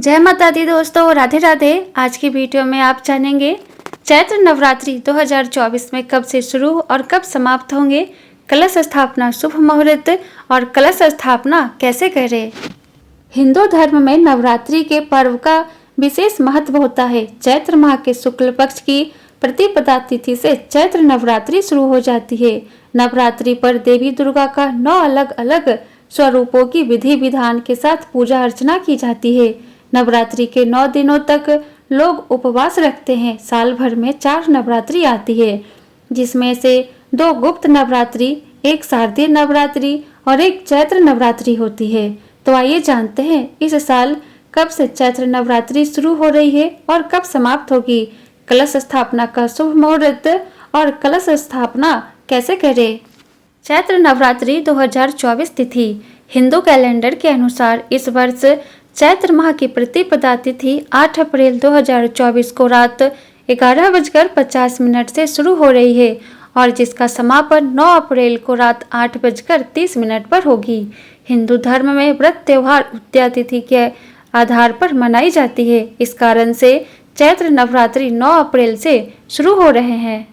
जय माता दी दोस्तों, राधे राधे। आज की वीडियो में आप जानेंगे चैत्र नवरात्रि 2024 में कब से शुरू और कब समाप्त होंगे, कलश स्थापना शुभ मुहूर्त और कलश स्थापना कैसे करें। हिंदू धर्म में नवरात्रि के पर्व का विशेष महत्व होता है। चैत्र माह के शुक्ल पक्ष की प्रतिपदा तिथि से चैत्र नवरात्रि शुरू हो जाती है। नवरात्रि पर देवी दुर्गा का 9 अलग अलग स्वरूपों की विधि विधान के साथ पूजा अर्चना की जाती है। नवरात्रि के 9 दिनों तक लोग उपवास रखते हैं। साल भर में 4 नवरात्रि आती है, जिसमें से 2 गुप्त नवरात्रि, 1 शारदीय नवरात्रि और 1 चैत्र नवरात्रि होती है। तो आइए जानते हैं इस साल कब से चैत्र नवरात्रि शुरू हो रही है और कब समाप्त होगी। कलश स्थापना का शुभ मुहूर्त और कलश स्थापना कैसे करें। चैत्र नवरात्रि 2024 तिथि हिंदू कैलेंडर के अनुसार इस वर्ष चैत्र माह की प्रतिपदा तिथि 8 अप्रैल 2024 को रात 11:50 से शुरू हो रही है और जिसका समापन 9 अप्रैल को रात 8:30 पर होगी। हिंदू धर्म में व्रत त्योहार उदया तिथि के आधार पर मनाई जाती है। इस कारण से चैत्र नवरात्रि 9 अप्रैल से शुरू हो रहे हैं।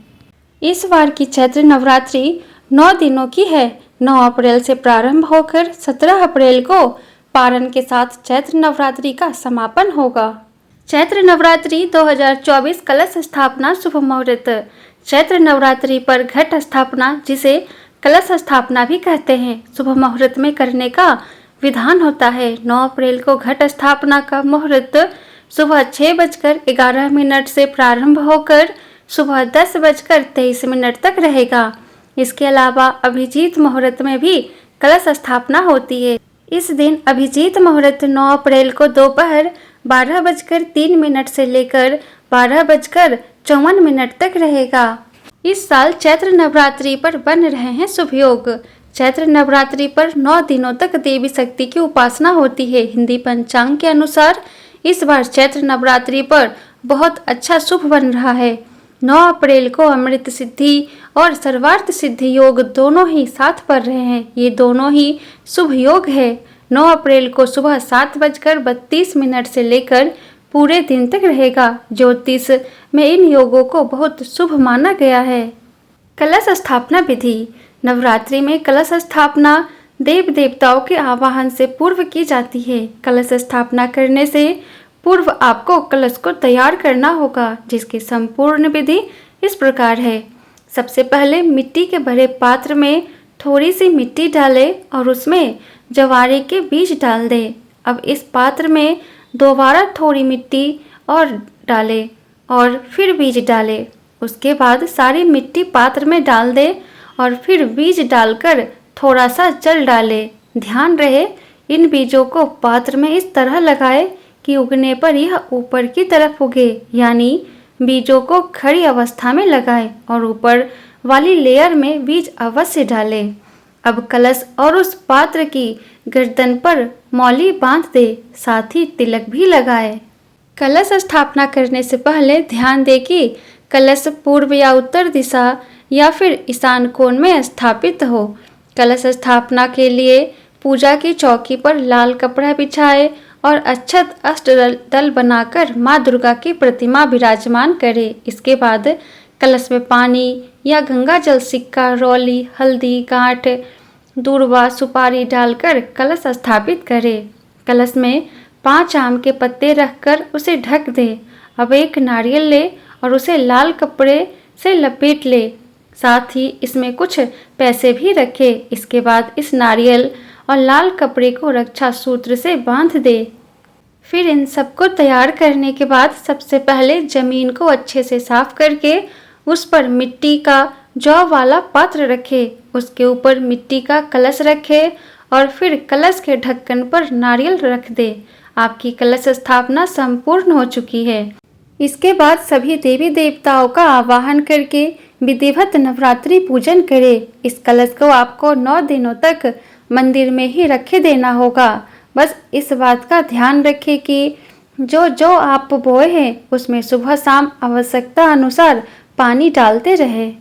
इस बार की चैत्र नवरात्रि 9 दिनों की है। 9 अप्रैल से प्रारंभ होकर 17 अप्रैल को पारण के साथ चैत्र नवरात्रि का समापन होगा। चैत्र नवरात्रि 2024 कलश स्थापना शुभ मुहूर्त। चैत्र नवरात्रि पर घट स्थापना, जिसे कलश स्थापना भी कहते हैं, शुभ मुहूर्त में करने का विधान होता है। 9 अप्रैल को घट स्थापना का मुहूर्त सुबह 6:11 से प्रारंभ होकर सुबह 10:23 तक रहेगा। इसके अलावा अभिजीत मुहूर्त में भी कलश स्थापना होती है। इस दिन अभिजीत मुहूर्त 9 अप्रैल को दोपहर 12:03 से लेकर 12:54 तक रहेगा। इस साल चैत्र नवरात्रि पर बन रहे हैं शुभ योग। चैत्र नवरात्रि पर 9 दिनों तक देवी शक्ति की उपासना होती है। हिंदी पंचांग के अनुसार इस बार चैत्र नवरात्रि पर बहुत अच्छा शुभ बन रहा है। 9 अप्रैल को अमृत सिद्धि और सर्वार्थ सिद्धि योग दोनों ही साथ पड़ रहे हैं। ये दोनों ही शुभ योग है। 9 अप्रैल को सुबह 7:32 से लेकर पूरे दिन तक रहेगा। ज्योतिष में इन योगों को बहुत शुभ माना गया है। कलश स्थापना विधि। नवरात्रि में कलश स्थापना देव देवताओं के आवाहन से पूर्व की जाती है। कलश स्थापना करने से पूर्व आपको कलश को तैयार करना होगा, जिसकी संपूर्ण विधि इस प्रकार है। सबसे पहले मिट्टी के भरे पात्र में थोड़ी सी मिट्टी डालें और उसमें जवारे के बीज डाल दें। अब इस पात्र में दोबारा थोड़ी मिट्टी और डालें और फिर बीज डालें। उसके बाद सारी मिट्टी पात्र में डाल दें और फिर बीज डालकर थोड़ा सा जल डालें। ध्यान रहे इन बीजों को पात्र में इस तरह लगाएं कि उगने पर यह ऊपर की तरफ उगे, यानी बीजों को खड़ी अवस्था में लगाएं और ऊपर वाली लेयर में बीज अवश्य डालें। अब कलश और उस पात्र की गर्दन पर मौली बांध दे, साथ ही तिलक भी लगाए। कलश स्थापना करने से पहले ध्यान दें कि कलश पूर्व या उत्तर दिशा या फिर ईशान कोण में स्थापित हो। कलश स्थापना के लिए पूजा की चौकी पर लाल कपड़ा बिछाए और अक्षत अष्टदल बनाकर माँ दुर्गा की प्रतिमा विराजमान करें। इसके बाद कलश में पानी या गंगा जल, सिक्का, रौली, हल्दी, गांठ, दूर्वा, सुपारी डालकर कलश स्थापित करें। कलश में 5 आम के पत्ते रखकर उसे ढक दें। अब 1 नारियल ले और उसे लाल कपड़े से लपेट ले, साथ ही इसमें कुछ पैसे भी रखें। इसके बाद इस नारियल और लाल कपड़े को रक्षा सूत्र से बांध दे। फिर इन सबको तैयार करने के बाद सबसे पहले जमीन को अच्छे से साफ करके उस पर मिट्टी का जौ वाला पात्र रखे, उसके ऊपर मिट्टी का कलश रखे और फिर कलश के ढक्कन पर नारियल रख दे। आपकी कलश स्थापना संपूर्ण हो चुकी है। इसके बाद सभी देवी देवताओं का आवाहन करके विधिवत नवरात्रि पूजन करें। इस कलश को आपको 9 दिनों तक मंदिर में ही रखे देना होगा। बस इस बात का ध्यान रखें कि जो आप बोए हैं उसमें सुबह शाम आवश्यकता अनुसार पानी डालते रहें।